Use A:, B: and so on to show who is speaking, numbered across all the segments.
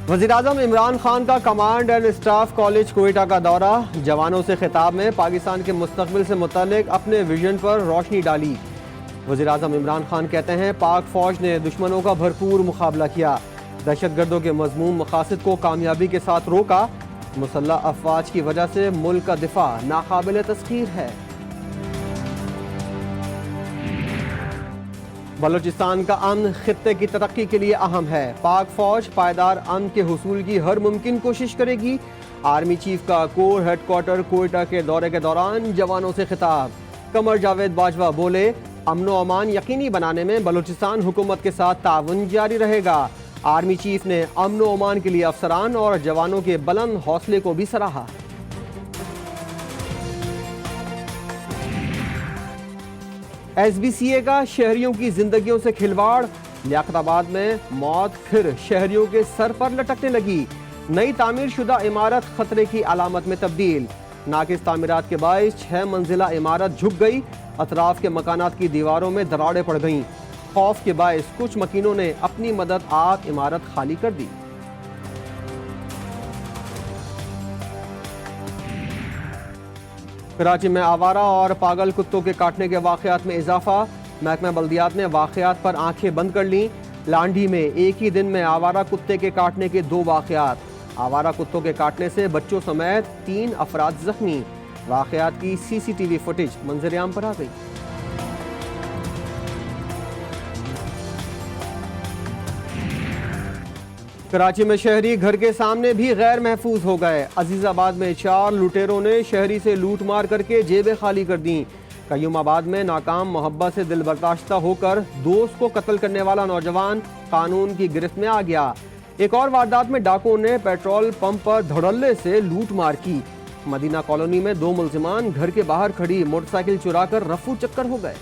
A: वज़ीर-ए-आज़म इमरान खान का command and staff college Quetta का दौरा। जवानों से खिताब में पाकिस्तान के मुस्तकबिल से मुतल्लिक अपने विजन पर रोशनी डाली। वज़ीर-ए-आज़म इमरान खान कहते हैं पाक फौज ने दुश्मनों का भरपूर मुकाबला किया, दहशतगर्दों के मज़मूम मकासद को कामयाबी के साथ रोका। मुसल्लह अफवाज की वजह से मुल्क का दिफा नाकाबिल तस्खीर है। बलूचिस्तान का अमन खित्ते की तरक्की के लिए अहम है। पाक फौज पायदार अमन के हुसूल की हर मुमकिन कोशिश करेगी। आर्मी चीफ का कोर हेडक्वार्टर कोयटा के दौरे के दौरान जवानों से खिताब। कमर जावेद बाजवा बोले, अमन व अमान यकीनी बनाने में बलूचिस्तान हुकूमत के साथ ताउन जारी रहेगा। आर्मी चीफ ने अमन व अमान के लिए अफसरान और जवानों के बुलंद हौसले को भी सराहा। SBCA का शहरियों की जिंदगियों से खिलवाड़। लियाकताबाद में मौत फिर शहरियों के सर पर लटकने लगी। नई तामीर शुदा इमारत खतरे की अलामत में तब्दील। नाकिस तामीरात के बायस 6 मंजिला इमारत झुक गई। अतराफ के मकानात की दीवारों में दरारें पड़ गईं। खौफ के बायस कुछ मकीनों ने अपनी मदद आप इमारत खाली कर दी। कराची में आवारा और पागल कुत्तों के काटने के वाकयात में इजाफा। महकमा बल्दियात ने वाकयात पर आंखें बंद कर लीं। लांडी में एक ही दिन में आवारा कुत्ते के काटने के 2 वाकयात। आवारा कुत्तों के काटने से बच्चों समेत 3 अफराद जख्मी। वाकयात की CCTV फुटेज मंजर-ए-आम पर आ गई। कराची में शहरी घर के सामने भी गैर महफूज हो गए। अजीजाबाद में 4 लुटेरों ने शहरी से लूट मार करके जेबें खाली कर दी। कयूमाबाद में नाकाम मोहब्बत से दिल बर्दाश्ता होकर दोस्त को कत्ल करने वाला नौजवान कानून की गिरफ्त में आ गया। एक और वारदात में डाकुओं ने पेट्रोल पंप पर धड़ल्ले से लूट मार की। मदीना कॉलोनी में 2 मुल्जिमान घर के बाहर खड़ी मोटरसाइकिल चुराकर रफू चक्कर हो गए।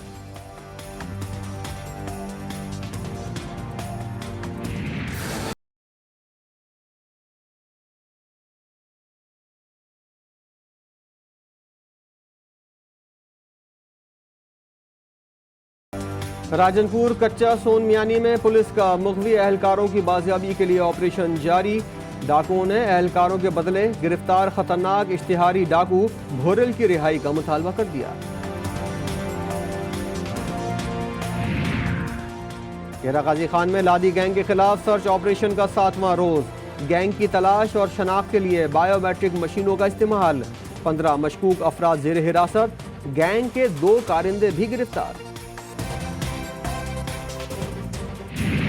A: राजनपुर कच्चा सोन मियानी में पुलिस का मुखवी एहलकारों की बाजियाबी के लिए ऑपरेशन जारी। डाकुओं ने एहलकारों के बदले गिरफ्तार खतरनाक इश्तिहारी डाकू भोरल की रिहाई का मुतालबा कर दिया। केरा गाजी खान में लादी गैंग के खिलाफ सर्च ऑपरेशन का 7वां रोज। गैंग की तलाश और शनाख्त के लिए बायोमेट्रिक मशीनों का इस्तेमाल। 15 मशकूक अफराद जेर हिरासत। गैंग के 2 कारिंदे भी गिरफ्तार।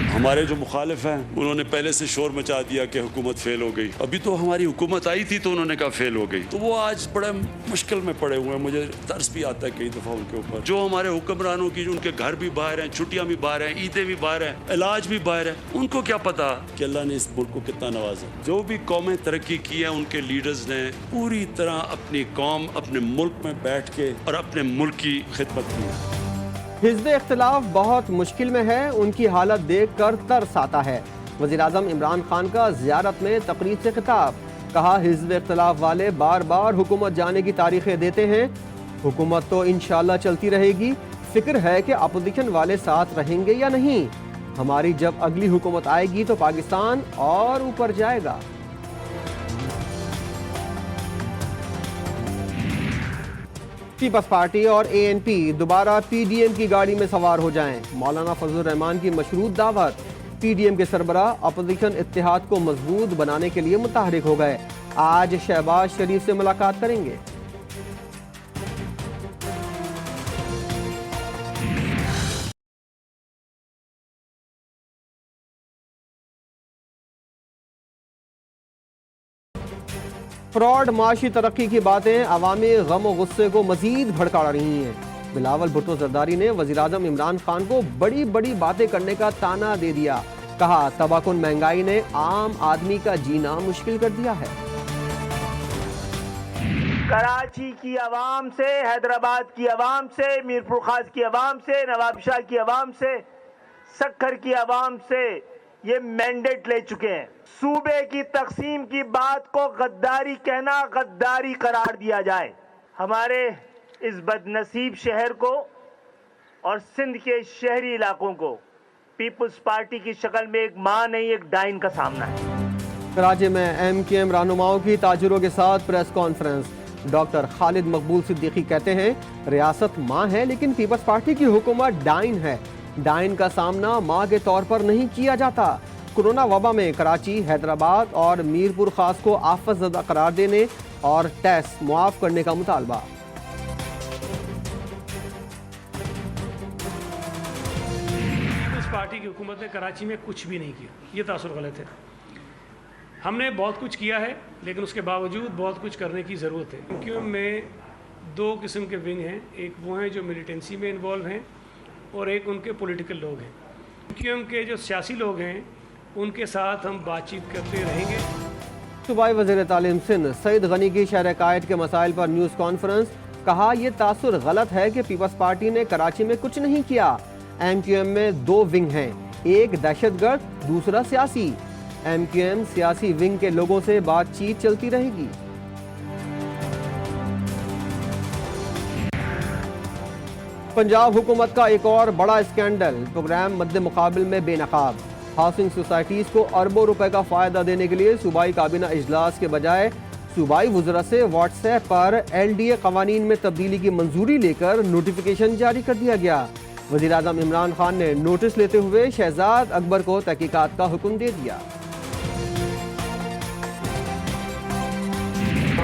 B: हमारे जो मुखालिफ हैं उन्होंने पहले से शोर मचा दिया कि हुकूमत फेल हो गई। अभी तो हमारी हुकूमत आई थी तो उन्होंने कहा फेल हो गई, तो वो आज बड़े मुश्किल में पड़े हुए हैं। मुझे तरस भी आता है कई दफ़ा उनके ऊपर। जो हमारे हुक्मरानों की उनके घर भी बाहर हैं, छुट्टियां भी बाहर हैं, ईदें भी बाहर हैं, इलाज भी बाहर है, उनको क्या पता कि अल्लाह ने इस मुल्क को कितना नवाजा। जो भी कौमें तरक्की की है उनके लीडर्स ने पूरी तरह अपनी कौम अपने मुल्क में बैठ के और अपने मुल्क की खिदमत की है।
A: हिज़्ब इख्तिलाफ बहुत मुश्किल में है, उनकी हालत देख कर तरस आता है। वज़ीर-ए-आज़म इमरान खान का ज़ियारत में तकरीर से खिताब। कहा हिज़्ब इख्तिलाफ वाले बार बार हुकूमत जाने की तारीखें देते हैं। हुकूमत तो इंशाअल्लाह चलती रहेगी। फिक्र है कि अपोजिशन वाले साथ रहेंगे या नहीं। हमारी जब अगली हुकूमत आएगी तो पाकिस्तान और ऊपर जाएगा। पीपल्स पार्टी और ANP दोबारा PDM की गाड़ी में सवार हो जाएं। मौलाना फजलुर रहमान की मशरूत दावत। PDM के सरबराह अपोजिशन इत्तेहाद को मजबूत बनाने के लिए मुतहरिक हो गए। आज शहबाज शरीफ से मुलाकात करेंगे। फ्रॉड माशी तरक्की की बातें अवामी गम और गुस्से को मजीद भड़का रही हैं। बिलावल भुट्टो जरदारी ने वज़ीर-ए-आज़म इमरान खान को बड़ी बड़ी बातें करने का ताना दे दिया। कहा तबाकुन महंगाई ने आम आदमी का जीना मुश्किल कर दिया है।
C: कराची की आवाम से, हैदराबाद की आवाम से, मीरपुर खास की आवाम से, नवाबशाह की आवाम से, सक्खर की आवाम से ये मैंडेट ले चुके हैं। सूबे की तकसीम की बात को गद्दारी कहना गद्दारी करार दिया जाए। हमारे इस बदनसीब शहर को और सिंध के शहरी इलाकों को पीपुल्स पार्टी की शक्ल में एक मां नहीं एक डाइन का सामना है।
A: कराची में MQM रहनुमाओं की ताजिरों के साथ प्रेस कॉन्फ्रेंस। डॉक्टर खालिद मकबूल सिद्दीकी कहते हैं रियासत माँ है लेकिन पीपल्स पार्टी की हुकूमत डाइन है। डाइन का सामना माँ के तौर पर नहीं किया जाता। कोरोना वबा में कराची, हैदराबाद और मीरपुर खास को आफत ज़दा करार देने और टेस्ट मुआफ करने का मुतालबा।
D: पीपल्स पार्टी की हुकूमत ने कराची में कुछ भी नहीं किया, ये तासुर गलत है। हमने बहुत कुछ किया है लेकिन उसके बावजूद बहुत कुछ करने की ज़रूरत है। MQM में दो किस्म के विंग हैं, एक वो हैं जो मिलिटेंसी में इन्वॉल्व हैं और एक उनके पॉलिटिकल लोग हैं। MQM के जो सियासी लोग हैं उनके साथ हम बातचीत करते रहेंगे।
A: सूबाई वज़ीर तालीम सिंध सईद गनी की शहर कायद के मसाइल पर न्यूज़ कॉन्फ्रेंस। कहा यह तासुर गलत है कि पीपल्स पार्टी ने कराची में कुछ नहीं किया। MQM में दो विंग हैं, एक दहशतगर्द, दूसरा सियासी। MQM सियासी विंग के लोगों से बातचीत चलती रहेगी। पंजाब हुकूमत का एक और बड़ा स्कैंडल, प्रोग्राम मद्दे मुकाबिल में बेनकाब। हाउसिंग सोसाइटीज़ को अरबों रुपए का फ़ायदा देने के लिए सूबाई काबीना इजलास के बजाय सूबाई वज़रा से व्हाट्सएप पर LDA कवानीन में तब्दीली की मंजूरी लेकर नोटिफिकेशन जारी कर दिया गया। वज़ीर आज़म इमरान खान ने नोटिस लेते हुए शहजाद अकबर को तहकीकात का हुक्म दे दिया।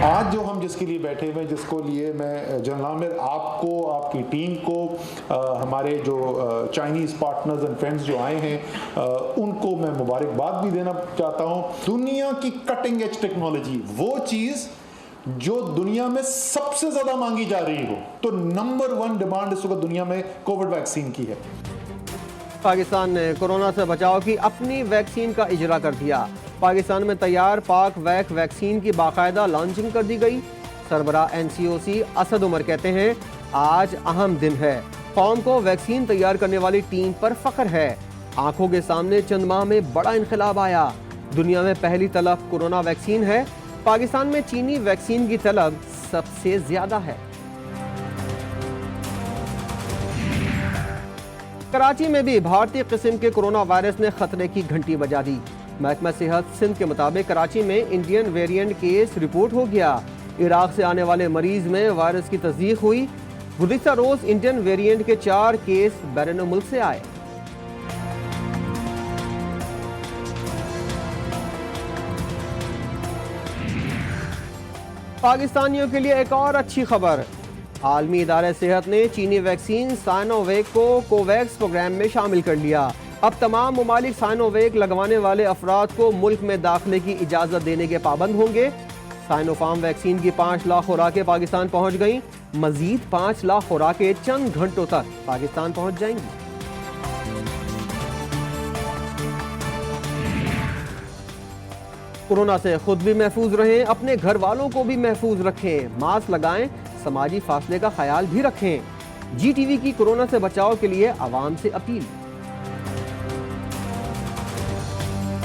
E: आज जो हम जिसके लिए बैठे हुए हैं, जिसको लिए मैं जनरल आमिर आपको, आपकी टीम को, हमारे जो चाइनीज़ पार्टनर्स एंड फ्रेंड्स जो आए हैं, उनको मैं मुबारकबाद भी देना चाहता हूँ। दुनिया की कटिंग एज टेक्नोलॉजी, वो चीज़ जो दुनिया में सबसे ज़्यादा मांगी जा रही हो, तो नंबर 1 डिमांड इस वक्त दुनिया में कोविड वैक्सीन की है।
A: पाकिस्तान ने कोरोना से बचाव की अपनी वैक्सीन का इजरा कर दिया। पाकिस्तान में तैयार पाक वैक्सीन की बाकायदा लॉन्चिंग कर दी गई। सरबराह NCOC असद उमर कहते हैं आज अहम दिन है, कौम को वैक्सीन तैयार करने वाली टीम पर फख्र है। आंखों के सामने चंद माह में बड़ा इनकलाब आया। दुनिया में पहली तलब कोरोना वैक्सीन है। पाकिस्तान में चीनी वैक्सीन की तलब सबसे ज्यादा है। कराची में भी भारतीय किस्म के कोरोना वायरस ने खतरे की घंटी बजा दी। महकमा सेहत सिंध के मुताबिक कराची में इंडियन वेरिएंट केस रिपोर्ट हो गया। इराक से आने वाले मरीज में वायरस की तस्दीक हुई। गुज़िश्ता रोज इंडियन वेरिएंट के 4 केस बैरून मुल्क से आए। पाकिस्तानियों के लिए एक और अच्छी खबर, आलमी इदारे सेहत ने चीनी वैक्सीन साइनोवैक को कोवैक्स प्रोग्राम में शामिल कर लिया। अब तमाम ममालिक साइनोवैक लगवाने वाले अफराद को मुल्क में दाखिले की इजाज़त देने के पाबंद होंगे। साइनोफार्म वैक्सीन की 5 लाख खुराकें पाकिस्तान पहुँच गईं। मजीद 5 लाख खुराकें चंद घंटों तक पाकिस्तान पहुँच जाएंगी। कोरोना से खुद भी महफूज रहें, अपने घर वालों को भी महफूज रखें। मास्क लगाएं, समाजी फासले का ख्याल भी रखें। GTV की कोरोना से बचाव के लिए आवाम से अपील।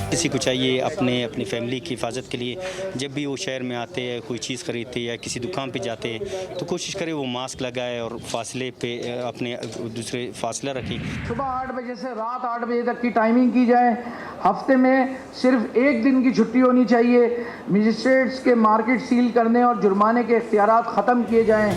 F: किसी को चाहिए अपनी फैमिली की हिफाजत के लिए जब भी वो शहर में आते हैं, कोई चीज़ खरीदते या किसी दुकान पे जाते हैं, तो कोशिश करें वो मास्क लगाए और फासले पे अपने दूसरे फासला रखें।
G: सुबह 8 बजे से रात 8 बजे तक की टाइमिंग की जाए। हफ्ते में सिर्फ 1 दिन की छुट्टी होनी चाहिए। मजिस्ट्रेट्स के मार्केट सील करने और जुर्माने के इख्तियारात ख़त्म किए जाएँ।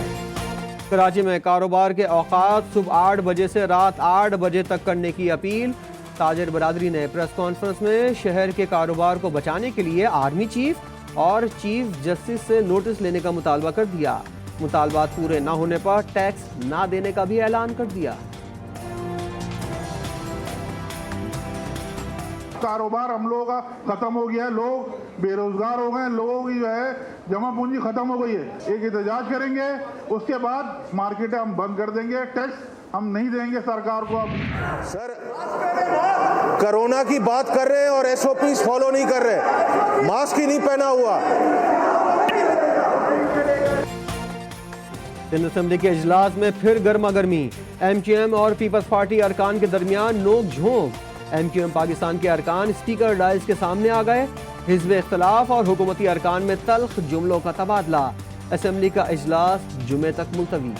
A: कराची में कारोबार के औकात सुबह 8 बजे से रात 8 बजे तक करने की अपील। ताजिर बरादरी ने प्रेस कॉन्फ्रेंस में शहर के कारोबार को बचाने के लिए आर्मी चीफ और चीफ जस्टिस से नोटिस लेने का मुतालबा कर दिया। मुतालबात पूरे ना होने पर टैक्स ना देने का भी ऐलान कर दिया।
H: कारोबार हम लोगों का खत्म हो गया है, लोग बेरोजगार हो गए, लोगों की जो है जमा पूंजी खत्म हो गई है। एक एहतजाज करेंगे, उसके बाद मार्केटें हम बंद कर देंगे, टैक्स हम नहीं देंगे सरकार को। अब
I: सर कोरोना की बात कर रहे हैं और SOPs फॉलो नहीं कर रहे, मास्क ही नहीं पहना हुआ।
A: सिंध असेंबली के इजलास में फिर गर्मा गर्मी। MQM और पीपल्स पार्टी अरकान के दरमियान नोक झोंक। MQM पाकिस्तान के अरकान स्पीकर डायस के सामने आ गए। हिज़्ब इख्तिलाफ और हुकूमती अरकान में तल्ख जुमलों का तबादला। असेंबली का इजलास जुमे तक मुलतवी।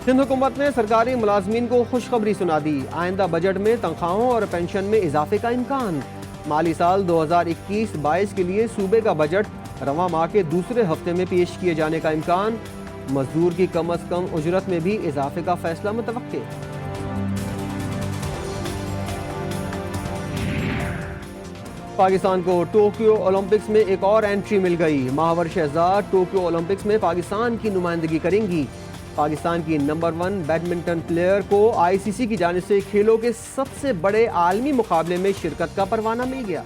A: सिंध हुकूमत ने सरकारी मुलाजमीन को खुशखबरी सुना दी। आइंदा बजट में तनख्वाहों और पेंशन में इजाफे का इम्कान। माली साल 2021-22 के लिए सूबे का बजट रवां माह के दूसरे हफ्ते में पेश किए जाने का इम्कान। मजदूर की कम अज कम उजरत में भी इजाफे का फैसला मुतवक्के। पाकिस्तान को टोक्यो ओलंपिक्स में एक और एंट्री मिल गई। महावर शहजाद टोक्यो ओलंपिक्स में पाकिस्तान की नुमाइंदगी करेंगी। पाकिस्तान की नंबर 1 बैडमिंटन प्लेयर को आईसीसी की जानिब से खेलों के सबसे बड़े आलमी मुकाबले में शिरकत का परवाना मिल गया।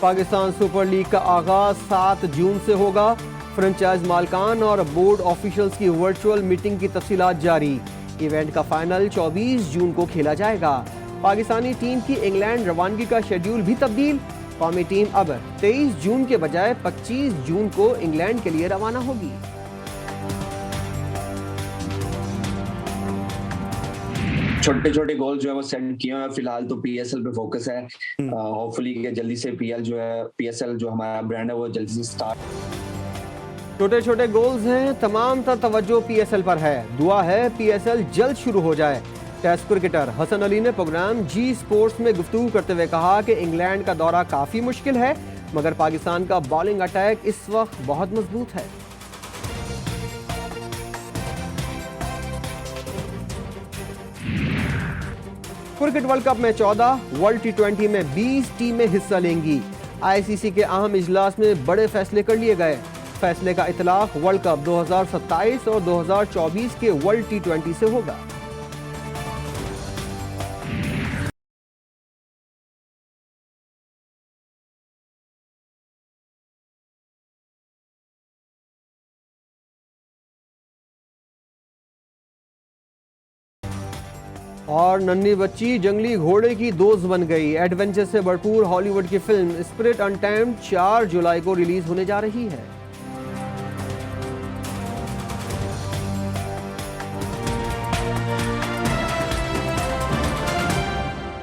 A: पाकिस्तान सुपर लीग का आगाज 7 जून से होगा। फ्रेंचाइज मालकान और बोर्ड ऑफिशियल्स की वर्चुअल मीटिंग की तफसीलात जारी। इवेंट का फाइनल 24 जून को खेला जाएगा। पाकिस्तानी टीम की इंग्लैंड रवानगी का शेड्यूल भी तब्दील। कौमी टीम अब 23 जून के बजाय 25 जून को इंग्लैंड के लिए रवाना होगी।
J: छोटे छोटे गोल जो है वो सेट किए हैं। फिलहाल तो पीएसएल पे फोकस है। होपफुली कि जल्दी से पीएसएल जो हमारा ब्रांड है वो जल्दी से स्टार्ट।
A: छोटे छोटे गोल्स हैं, तमाम तर तवज्जो पीएसएल पर है। दुआ है पीएसएल जल्द शुरू हो जाए। टेस्ट क्रिकेटर हसन अली ने प्रोग्राम जी स्पोर्ट्स में गुफ्तगू करते हुए कहा कि इंग्लैंड का दौरा काफी मुश्किल है, मगर पाकिस्तान का बॉलिंग अटैक इस वक्त बहुत मजबूत है। क्रिकेट वर्ल्ड कप में 14, वर्ल्ड टी20 में 20 टीमें हिस्सा लेंगी। आईसीसी के अहम इजलास में बड़े फैसले कर लिए गए। फैसले का इतलाक वर्ल्ड कप 2027 और 2024 के वर्ल्ड टी20 से होगा। और नन्ही बच्ची जंगली घोड़े की दोस्त बन गई। एडवेंचर से भरपूर हॉलीवुड की फिल्म स्पिरिट अनटैम्ड 4 जुलाई को रिलीज होने जा रही है।